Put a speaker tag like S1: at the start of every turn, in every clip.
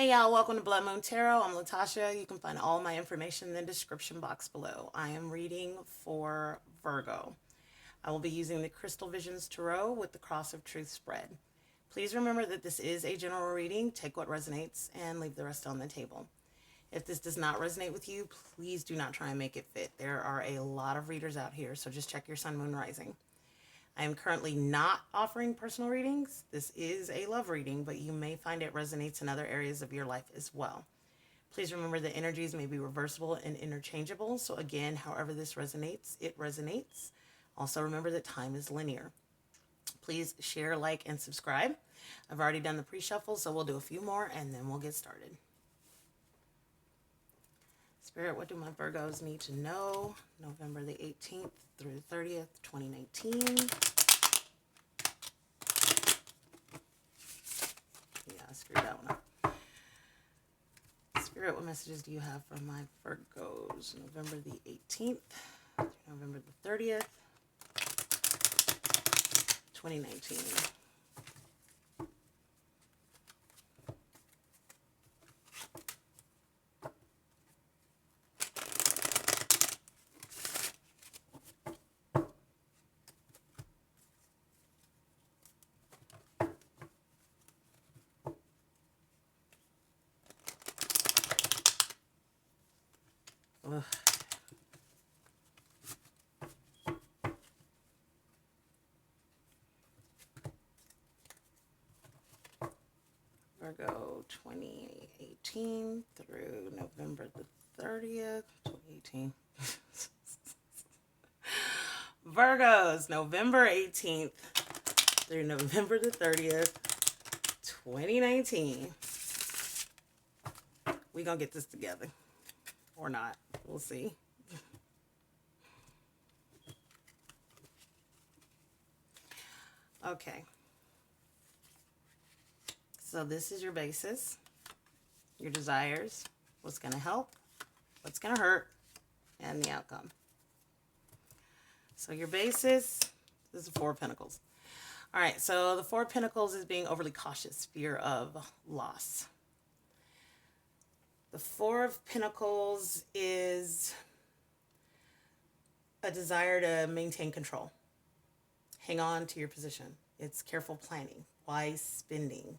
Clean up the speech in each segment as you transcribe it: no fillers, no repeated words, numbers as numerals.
S1: Hey y'all, welcome to Blood Moon Tarot. I'm Latasha. You can find all my information in the description box below. I am reading for Virgo. I will be using the Crystal Visions Tarot with the Cross of Truth spread. Please remember that this is a general reading. Take what resonates and leave the rest on the table. If this does not resonate with you, please do not try and make it fit. There are a lot of readers out here, so just check your sun, moon, rising. I am currently not offering personal readings. This is a love reading, but you may find it resonates in other areas of your life as well. Please remember that energies may be reversible and interchangeable. So again, however this resonates, it resonates. Also remember that time is linear. Please share, like, and subscribe. I've already done the pre-shuffle, so we'll do a few more and then we'll get started. Spirit, what do my Virgos need to know? November the 18th through the 30th, 2019. Yeah, I screwed that one up. Spirit, what messages do you have for my Virgos? November the 18th through November the 30th, 2019. Ugh. Virgo 2018 through November the 30th, 2018. Virgos, November 18th through November the 30th, 2019. We gonna get this together. Or not. We'll see. Okay. So this is your basis, your desires, what's going to help, what's going to hurt, and the outcome. So your basis, this is the Four of Pentacles. All right, so the Four of Pentacles is being overly cautious, fear of loss. The Four of Pentacles is a desire to maintain control. Hang on to your position. It's careful planning, wise spending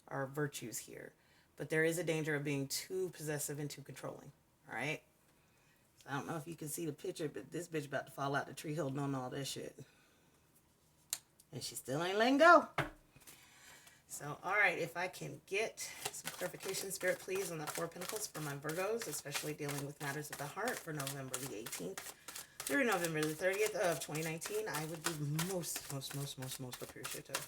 S1: are virtues here. But there is a danger of being too possessive and too controlling. All right? So I don't know if you can see the picture, but this bitch about to fall out the tree holding on all that shit. And she still ain't letting go. So, all right, if I can get some clarification, Spirit, please, on the Four of Pentacles for my Virgos, especially dealing with matters of the heart for November the 18th through November the 30th of 2019, I would be most appreciative.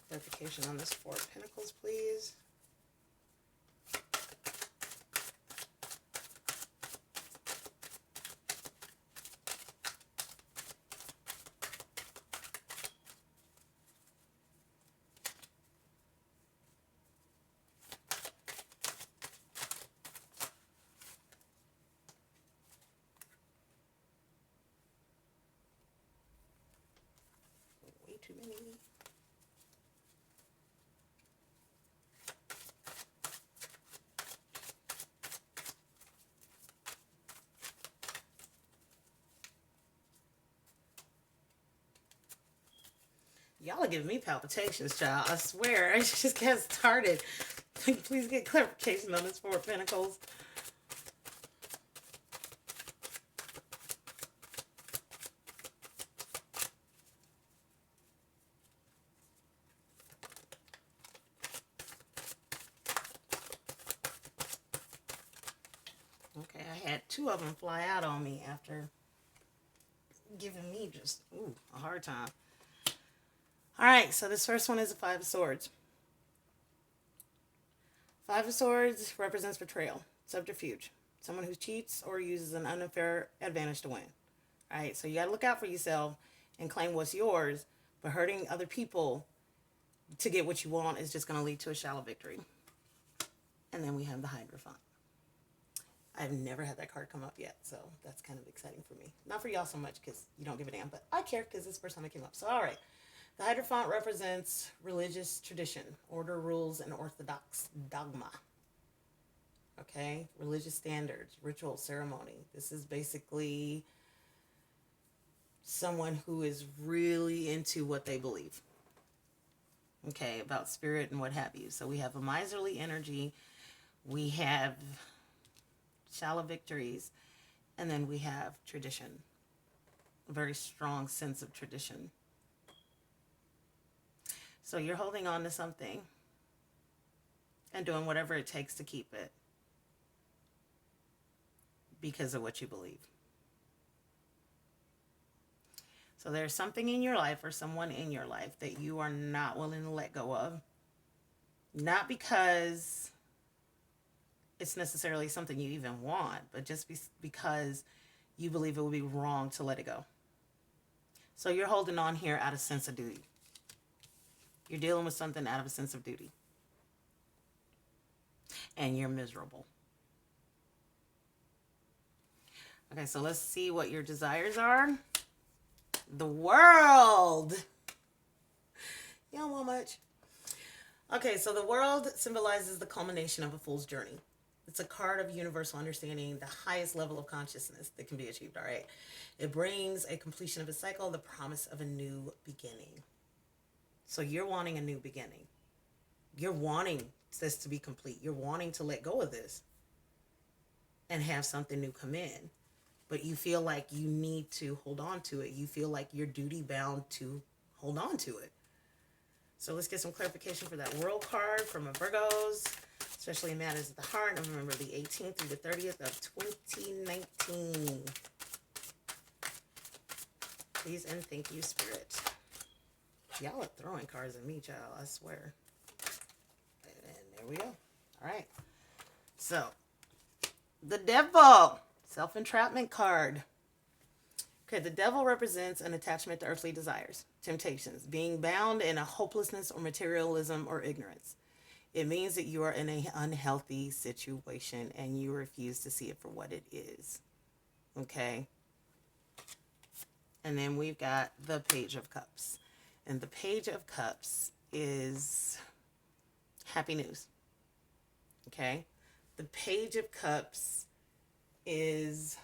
S1: Clarification on this Four of Pentacles, please. Way too many. Y'all are giving me palpitations, child. I swear. I just got started. Please get clarification on this Four of Pentacles. Okay, I had two of them fly out on me after giving me just, a hard time. All right, so this first one is a Five of Swords. Five of Swords represents betrayal, subterfuge, someone who cheats or uses an unfair advantage to win. All right, so you got to look out for yourself and claim what's yours, but hurting other people to get what you want is just going to lead to a shallow victory. And then we have the Hierophant. I've never had that card come up yet, so that's kind of exciting for me. Not for y'all so much because you don't give a damn, but I care because it's the first time it came up. So, all right. The Hierophant represents religious tradition, order, rules, and orthodox dogma. Okay? Religious standards, ritual, ceremony. This is basically someone who is really into what they believe. Okay, about spirit and what have you. So we have a miserly energy, we have shallow victories, and then we have tradition. A very strong sense of tradition. So you're holding on to something and doing whatever it takes to keep it because of what you believe. So there's something in your life or someone in your life that you are not willing to let go of. Not because it's necessarily something you even want, but just because you believe it would be wrong to let it go. So you're holding on here out of sense of duty. You're dealing with something out of a sense of duty. And you're miserable. Okay, so let's see what your desires are. The world. You don't want much. Okay, so the world symbolizes the culmination of a fool's journey. It's a card of universal understanding, the highest level of consciousness that can be achieved, all right? It brings a completion of a cycle, the promise of a new beginning. So you're wanting a new beginning. You're wanting this to be complete. You're wanting to let go of this and have something new come in. But you feel like you need to hold on to it. You feel like you're duty bound to hold on to it. So let's get some clarification for that World card from my Virgos, especially in matters of the heart, November the 18th through the 30th of 2019. Please and thank you, Spirit. Y'all are throwing cards at me, child, I swear. And there we go. All right. So, the Devil. Self-entrapment card. Okay, the Devil represents an attachment to earthly desires, temptations, being bound in a hopelessness or materialism or ignorance. It means that you are in an unhealthy situation and you refuse to see it for what it is. Okay? And then we've got the Page of Cups. And the Page of Cups is happy news. Okay? The Page of Cups is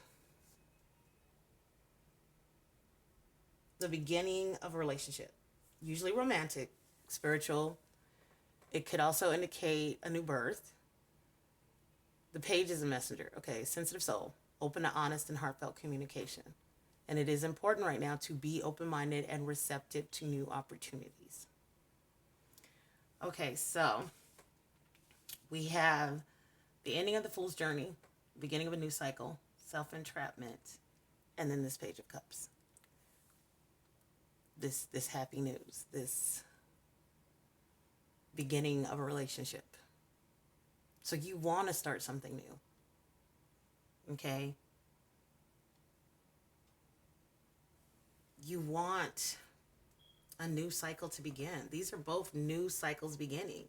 S1: the beginning of a relationship, usually romantic, spiritual. It could also indicate a new birth. The page is a messenger, okay, sensitive soul, open to honest and heartfelt communication. And it is important right now to be open-minded and receptive to new opportunities. Okay, so we have the ending of the Fool's Journey, beginning of a new cycle, self-entrapment, and then this Page of Cups. This happy news, this beginning of a relationship. So you want to start something new. Okay? You want a new cycle to begin. These are both new cycles beginning.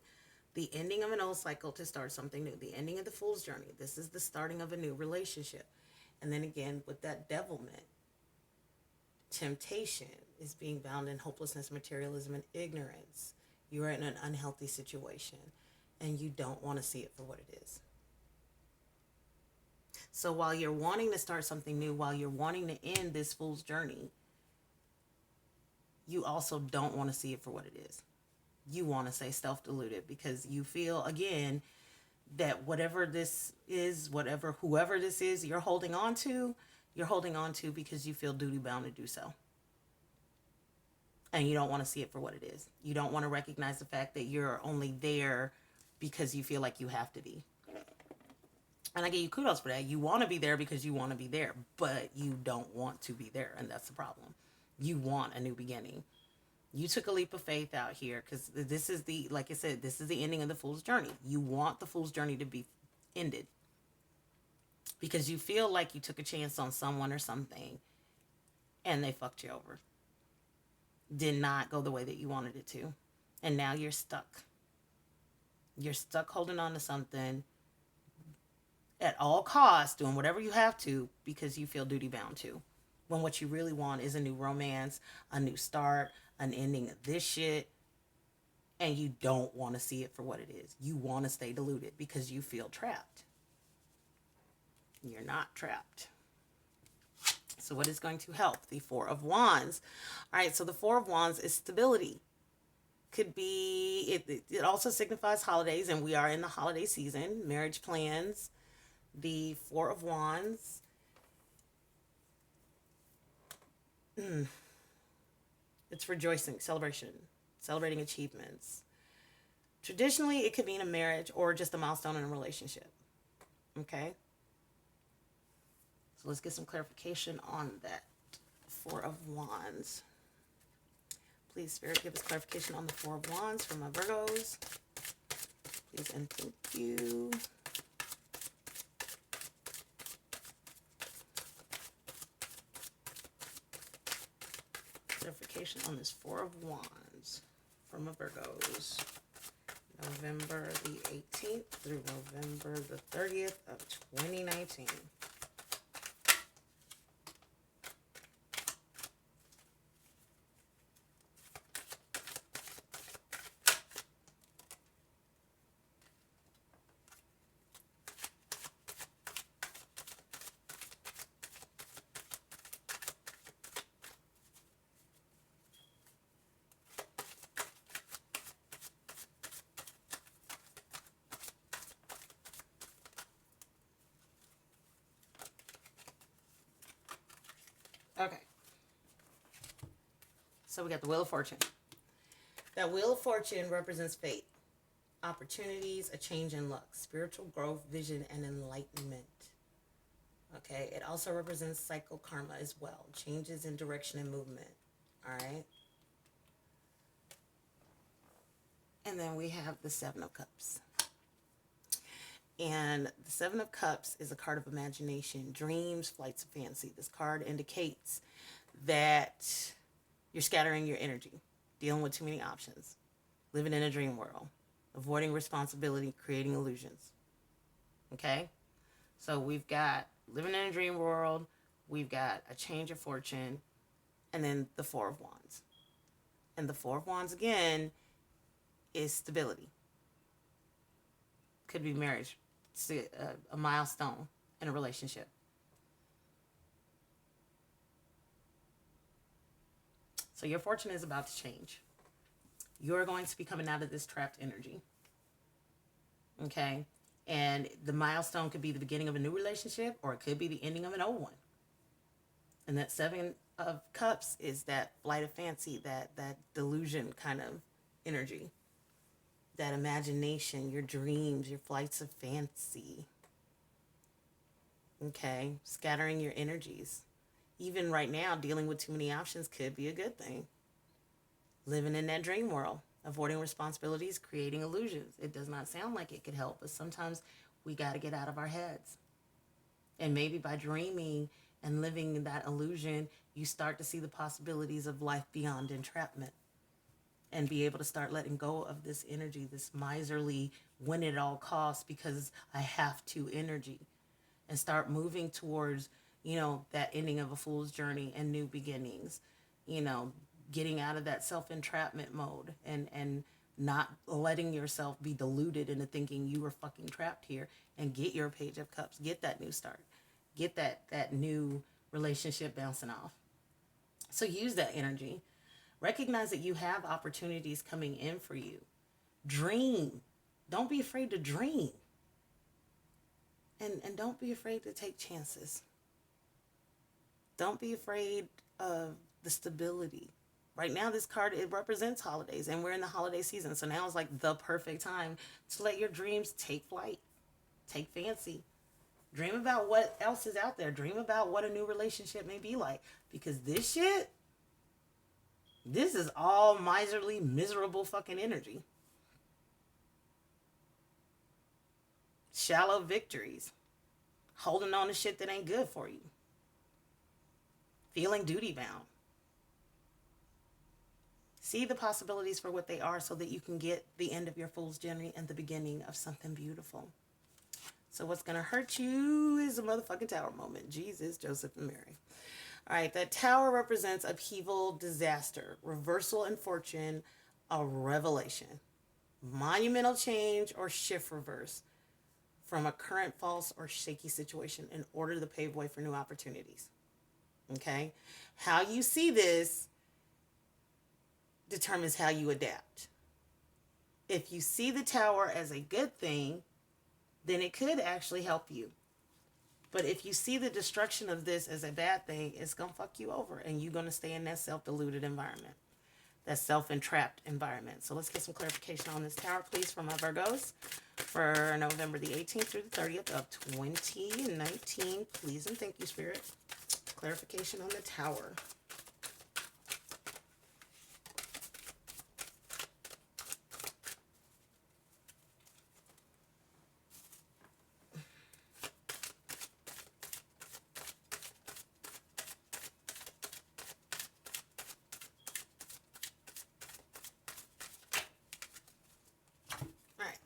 S1: The ending of an old cycle to start something new. The ending of the Fool's Journey. This is the starting of a new relationship. And then again, with that devilment, temptation is being bound in hopelessness, materialism, and ignorance. You are in an unhealthy situation and you don't want to see it for what it is. So while you're wanting to start something new, while you're wanting to end this fool's journey, you also don't want to see it for what it is. You want to say self-deluded because you feel, again, that whatever this is, whoever this is you're holding on to because you feel duty bound to do so. And you don't want to see it for what it is. You don't want to recognize the fact that you're only there because you feel like you have to be. And I give you kudos for that. You want to be there because you want to be there, but you don't want to be there, and that's the problem. You want a new beginning. You took a leap of faith out here because this is like I said, this is the ending of the fool's journey. You want the fool's journey to be ended because you feel like you took a chance on someone or something and they fucked you over. Did not go the way that you wanted it to. And now you're stuck. You're stuck holding on to something at all costs, doing whatever you have to because you feel duty bound to. When what you really want is a new romance, a new start, an ending of this shit, and you don't want to see it for what it is. You want to stay deluded because you feel trapped. You're not trapped. So what is going to help? The Four of Wands. All right, so the Four of Wands is stability. Could be, it also signifies holidays, and we are in the holiday season, marriage plans. The Four of Wands. It's rejoicing, celebration, celebrating achievements. Traditionally, it could mean a marriage or just a milestone in a relationship. Okay? So let's get some clarification on that Four of Wands. Please, Spirit, give us clarification on the Four of Wands for my Virgos. Please and thank you. Clarification on this Four of Wands for my Virgos. November the 18th through November the 30th of 2019. Okay. So we got the Wheel of Fortune. That Wheel of Fortune represents fate, opportunities, a change in luck, spiritual growth, vision, and enlightenment. Okay. It also represents cycle karma as well, changes in direction and movement. All right. And then we have the Seven of Cups. And the Seven of Cups is a card of imagination, dreams, flights of fancy. This card indicates that you're scattering your energy, dealing with too many options, living in a dream world, avoiding responsibility, creating illusions. Okay? So we've got living in a dream world, we've got a change of fortune, and then the Four of Wands. And the Four of Wands, again, is stability. Could be marriage, a milestone in a relationship. So your fortune is about to change. You're going to be coming out of this trapped energy. Okay? And the milestone could be the beginning of a new relationship, or it could be the ending of an old one. And that Seven of Cups is that flight of fancy, that delusion kind of energy. That imagination, your dreams, your flights of fancy. Okay? Scattering your energies. Even right now, dealing with too many options could be a good thing. Living in that dream world. Avoiding responsibilities, creating illusions. It does not sound like it could help, but sometimes we got to get out of our heads. And maybe by dreaming and living in that illusion, you start to see the possibilities of life beyond entrapment. And be able to start letting go of this energy, this miserly, win at all costs because I have to energy. And start moving towards, that ending of a fool's journey and new beginnings. Getting out of that self-entrapment mode and not letting yourself be deluded into thinking you were fucking trapped here, and get your Page of Cups. Get that new start. Get that new relationship bouncing off. So use that energy. Recognize that you have opportunities coming in for you. Dream. Don't be afraid to dream. And don't be afraid to take chances. Don't be afraid of the stability. Right now, this card, it represents holidays, and we're in the holiday season. So now is like the perfect time to let your dreams take flight. Take fancy. Dream about what else is out there. Dream about what a new relationship may be like. Because this shit, this is all miserly, miserable fucking energy. Shallow victories. Holding on to shit that ain't good for you. Feeling duty bound. See the possibilities for what they are so that you can get the end of your fool's journey and the beginning of something beautiful. So what's going to hurt you is a motherfucking tower moment. Jesus, Joseph, and Mary. All right, that tower represents upheaval, disaster, reversal in fortune, a revelation, monumental change, or shift reverse from a current false or shaky situation in order to pave way for new opportunities. Okay? How you see this determines how you adapt. If you see the tower as a good thing, then it could actually help you. But if you see the destruction of this as a bad thing, it's going to fuck you over and you're going to stay in that self-deluded environment, that self-entrapped environment. So let's get some clarification on this tower, please, for my Virgos for November the 18th through the 30th of 2019. Please and thank you, Spirit. Clarification on the tower.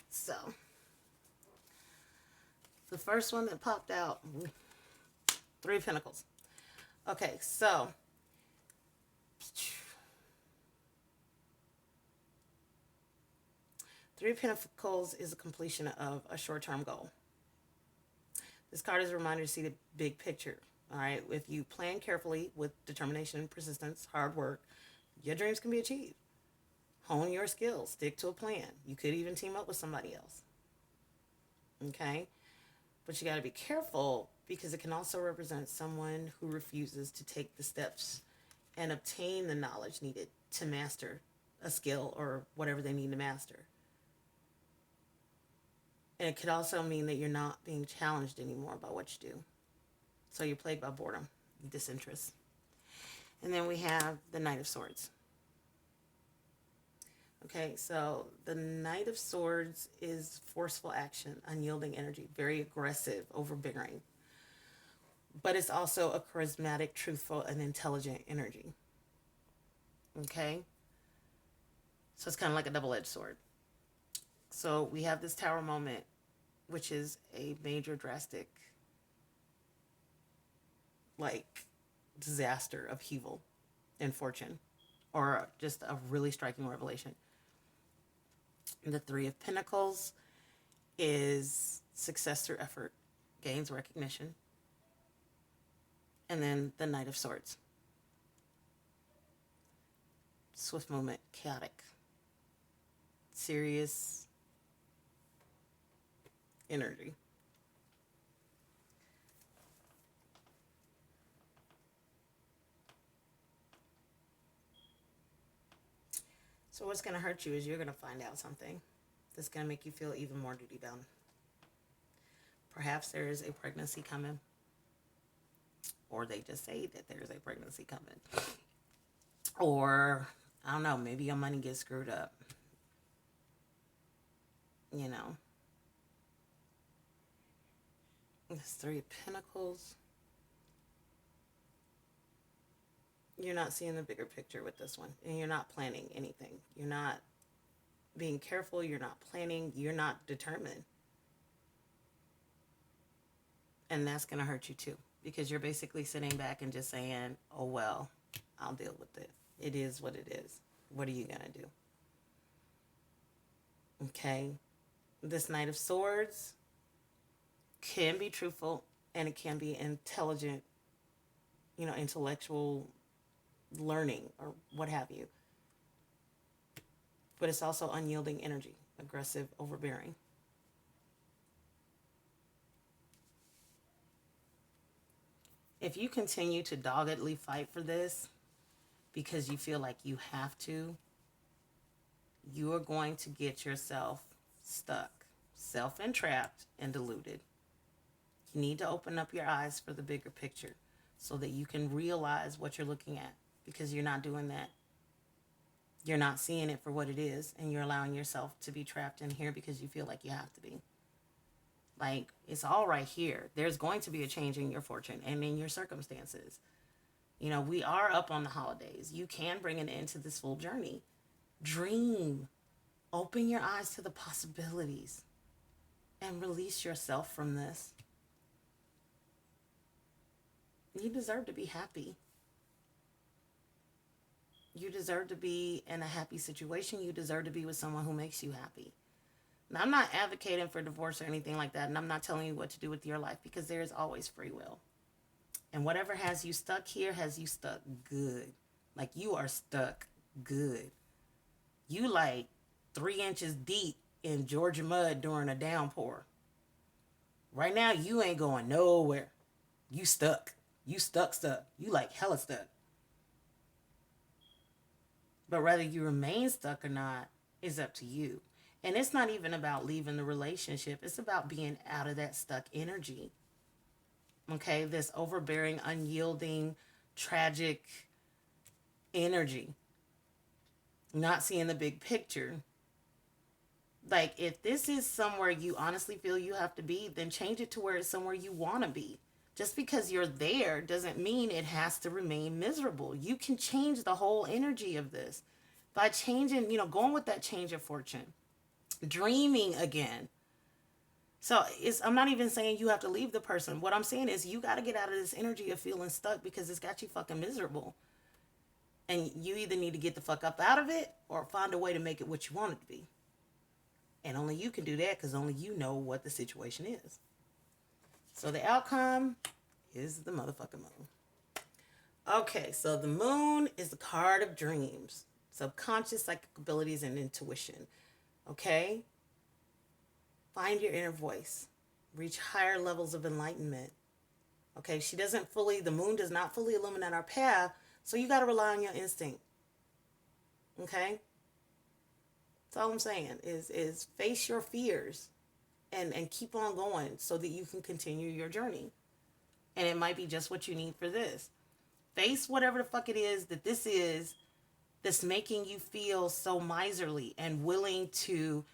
S1: So, the first one that popped out, Three of Pentacles. Okay, so, Three of Pentacles is a completion of a short-term goal. This card is a reminder to see the big picture. All right, if you plan carefully with determination, persistence, hard work, your dreams can be achieved. Hone your skills. Stick to a plan. You could even team up with somebody else. Okay? But you got to be careful because it can also represent someone who refuses to take the steps and obtain the knowledge needed to master a skill or whatever they need to master. And it could also mean that you're not being challenged anymore by what you do. So you're plagued by boredom, disinterest. And then we have the Knight of Swords. Okay, so the Knight of Swords is forceful action, unyielding energy, very aggressive, overbearing. But it's also a charismatic, truthful, and intelligent energy. Okay? So it's kind of like a double-edged sword. So we have this tower moment, which is a major, drastic, like, disaster, upheaval in fortune, or just a really striking revelation. The Three of Pentacles is success through effort, gains recognition. And then the Knight of Swords. Swift movement, chaotic, serious energy. So what's going to hurt you is you're going to find out something that's going to make you feel even more duty bound. Perhaps there is a pregnancy coming. Or they just say that there's a pregnancy coming. Or, I don't know, maybe your money gets screwed up. You know. This Three of Pentacles. You're not seeing the bigger picture with this one. And you're not planning anything. You're not being careful. You're not planning. You're not determined. And that's going to hurt you too. Because you're basically sitting back and just saying, oh, well, I'll deal with it. It is what it is. What are you going to do? Okay. This Knight of Swords can be truthful and it can be intelligent, intellectual learning or what have you. But it's also unyielding energy, aggressive, overbearing. If you continue to doggedly fight for this because you feel like you have to, you are going to get yourself stuck, self-entrapped, and deluded. You need to open up your eyes for the bigger picture so that you can realize what you're looking at, because you're not doing that. You're not seeing it for what it is, and you're allowing yourself to be trapped in here because you feel like you have to be. Like, it's all right here. There's going to be a change in your fortune and in your circumstances. We are up on the holidays. You can bring an end to this full journey. Dream. Open your eyes to the possibilities. and release yourself from this. You deserve to be happy. You deserve to be in a happy situation. You deserve to be with someone who makes you happy. Now, I'm not advocating for divorce or anything like that, and I'm not telling you what to do with your life because there is always free will. And whatever has you stuck here has you stuck good. Like, you are stuck good. You like 3 inches deep in Georgia mud during a downpour. Right now, you ain't going nowhere. You stuck. You stuck. You like hella stuck. But whether you remain stuck or not is up to you. And it's not even about leaving the relationship. It's about being out of that stuck energy. Okay? This overbearing, unyielding, tragic energy. Not seeing the big picture. Like, if this is somewhere you honestly feel you have to be, then change it to where it's somewhere you want to be. Just because you're there doesn't mean it has to remain miserable. You can change the whole energy of this by changing, going with that change of fortune, dreaming again. So I'm not even saying you have to leave the person. What I'm saying is you got to get out of this energy of feeling stuck because it's got you fucking miserable. And you either need to get the fuck up out of it or find a way to make it what you want it to be. And only you can do that because only you know what the situation is. So the outcome is the motherfucking moon. Okay, so the moon is the card of dreams, subconscious psychic abilities, and intuition. Okay? Find your inner voice. Reach higher levels of enlightenment. Okay, the moon does not fully illuminate our path, so you got to rely on your instinct. Okay? That's all I'm saying is face your fears and keep on going so that you can continue your journey. And it might be just what you need for this. Face whatever the fuck it is that this is that's making you feel so miserly and willing to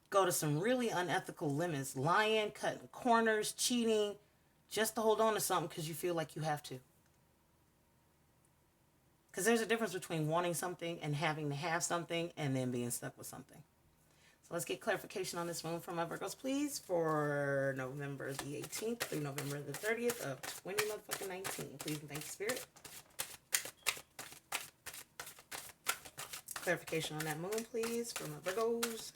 S1: go to some really unethical limits, lying, cutting corners, cheating, just to hold on to something because you feel like you have to. Because there's a difference between wanting something and having to have something and then being stuck with something. So let's get clarification on this moon from my Virgos, please, for November the 18th through November the 30th of 2019. Please and thank you, Spirit. Clarification on that moon, please, for my Virgos.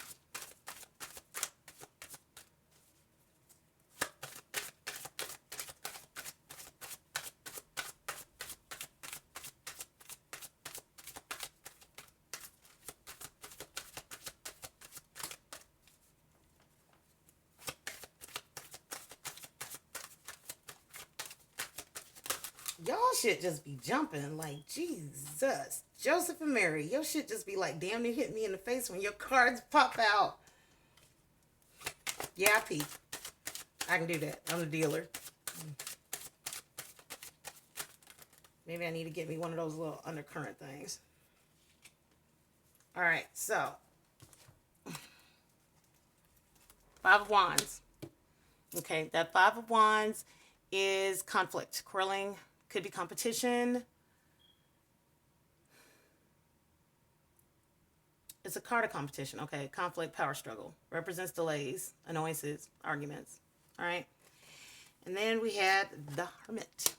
S1: Y'all shit just be jumping like Jesus. Joseph and Mary, your shit just be like, damn, it hit me in the face when your cards pop out. Yeah, I peep. I can do that. I'm the dealer. Maybe I need to get me one of those little undercurrent things. All right, so. 5 of Wands. Okay, that 5 of Wands is conflict, quarreling, could be competition. It's a card of competition, okay? Conflict, power struggle. Represents delays, annoyances, arguments. All right? And then we had the Hermit.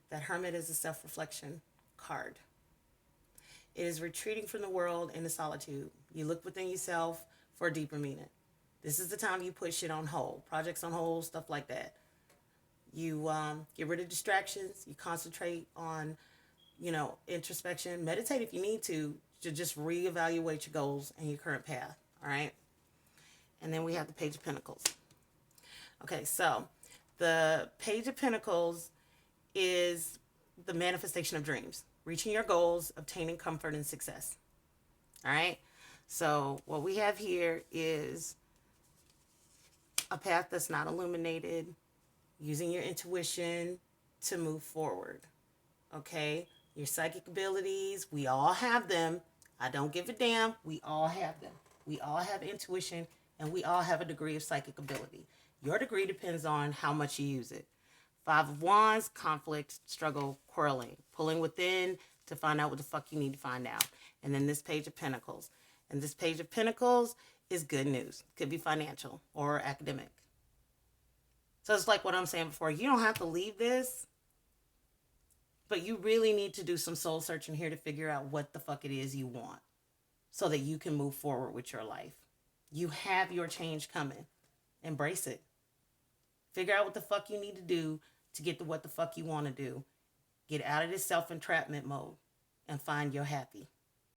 S1: That Hermit is a self-reflection card. It is retreating from the world into solitude. You look within yourself for a deeper meaning. This is the time you put shit on hold. Projects on hold, stuff like that. You get rid of distractions. You concentrate on, introspection. Meditate if you need to just reevaluate your goals and your current path. All right? And then we have the Page of Pentacles. Okay, so the Page of Pentacles is the manifestation of dreams. Reaching your goals, obtaining comfort and success. All right? So what we have here is a path that's not illuminated, using your intuition to move forward. Okay? Your psychic abilities, we all have them. I don't give a damn. We all have them. We all have intuition, and we all have a degree of psychic ability. Your degree depends on how much you use it. 5 of Wands, conflict, struggle, quarreling, pulling within to find out what the fuck you need to find out. And then this Page of Pentacles. And this Page of Pentacles is good news. Could be financial or academic. So it's like what I'm saying before. You don't have to leave this, but you really need to do some soul searching here to figure out what the fuck it is you want so that you can move forward with your life. You have your change coming. Embrace it. Figure out what the fuck you need to do to get to what the fuck you want to do. Get out of this self-entrapment mode and find your happy.